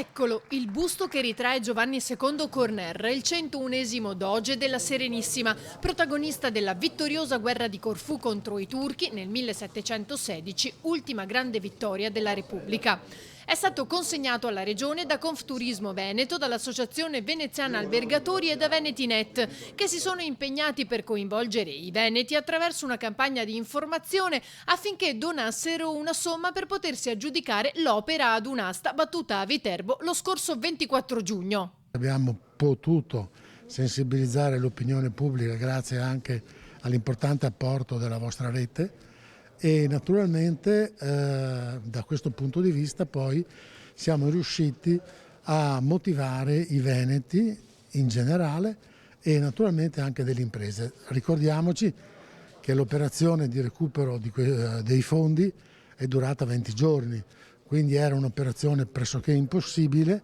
Eccolo, il busto che ritrae Giovanni II Corner, il 101esimo doge della Serenissima, protagonista della vittoriosa guerra di Corfù contro i turchi nel 1716, ultima grande vittoria della Repubblica. È stato consegnato alla Regione da Confturismo Veneto, dall'Associazione Veneziana Albergatori e da Venetinet, che si sono impegnati per coinvolgere i veneti attraverso una campagna di informazione affinché donassero una somma per potersi aggiudicare l'opera ad un'asta battuta a Viterbo lo scorso 24 giugno. Abbiamo potuto sensibilizzare l'opinione pubblica grazie anche all'importante apporto della vostra rete e naturalmente da questo punto di vista poi siamo riusciti a motivare i veneti in generale e naturalmente anche delle imprese. Ricordiamoci che l'operazione di recupero dei fondi è durata 20 giorni, quindi era un'operazione pressoché impossibile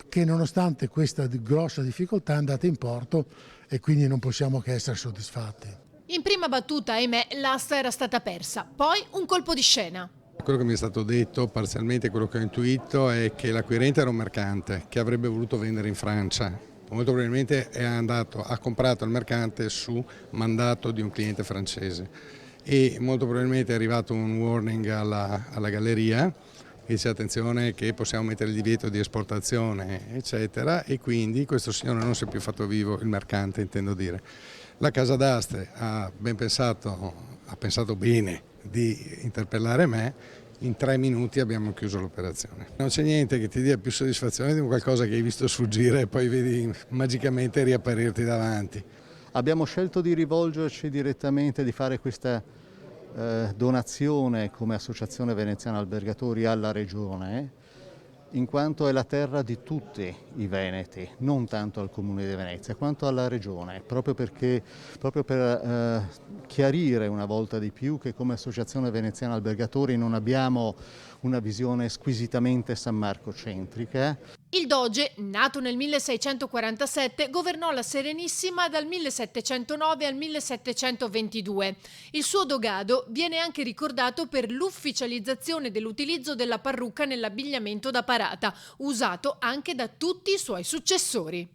che nonostante questa grossa difficoltà è andata in porto e quindi non possiamo che essere soddisfatti. In prima battuta, ahimè, l'asta era stata persa, poi un colpo di scena. Quello che mi è stato detto, parzialmente quello che ho intuito, è che l'acquirente era un mercante che avrebbe voluto vendere in Francia. Molto probabilmente ha comprato il mercante su mandato di un cliente francese e molto probabilmente è arrivato un warning alla galleria che dice attenzione che possiamo mettere il divieto di esportazione eccetera, e quindi questo signore non si è più fatto vivo, il mercante intendo dire. La casa d'aste ha pensato bene di interpellare me, in 3 minuti abbiamo chiuso l'operazione. Non c'è niente che ti dia più soddisfazione di qualcosa che hai visto sfuggire e poi vedi magicamente riapparirti davanti. Abbiamo scelto di rivolgerci direttamente, di fare questa donazione come Associazione Veneziana Albergatori alla Regione, in quanto è la terra di tutti i veneti, non tanto al Comune di Venezia quanto alla Regione, proprio per chiarire una volta di più che come Associazione Veneziana Albergatori non abbiamo una visione squisitamente sammarcocentrica. Il doge, nato nel 1647, governò la Serenissima dal 1709 al 1722. Il suo dogado viene anche ricordato per l'ufficializzazione dell'utilizzo della parrucca nell'abbigliamento da parata, usato anche da tutti i suoi successori.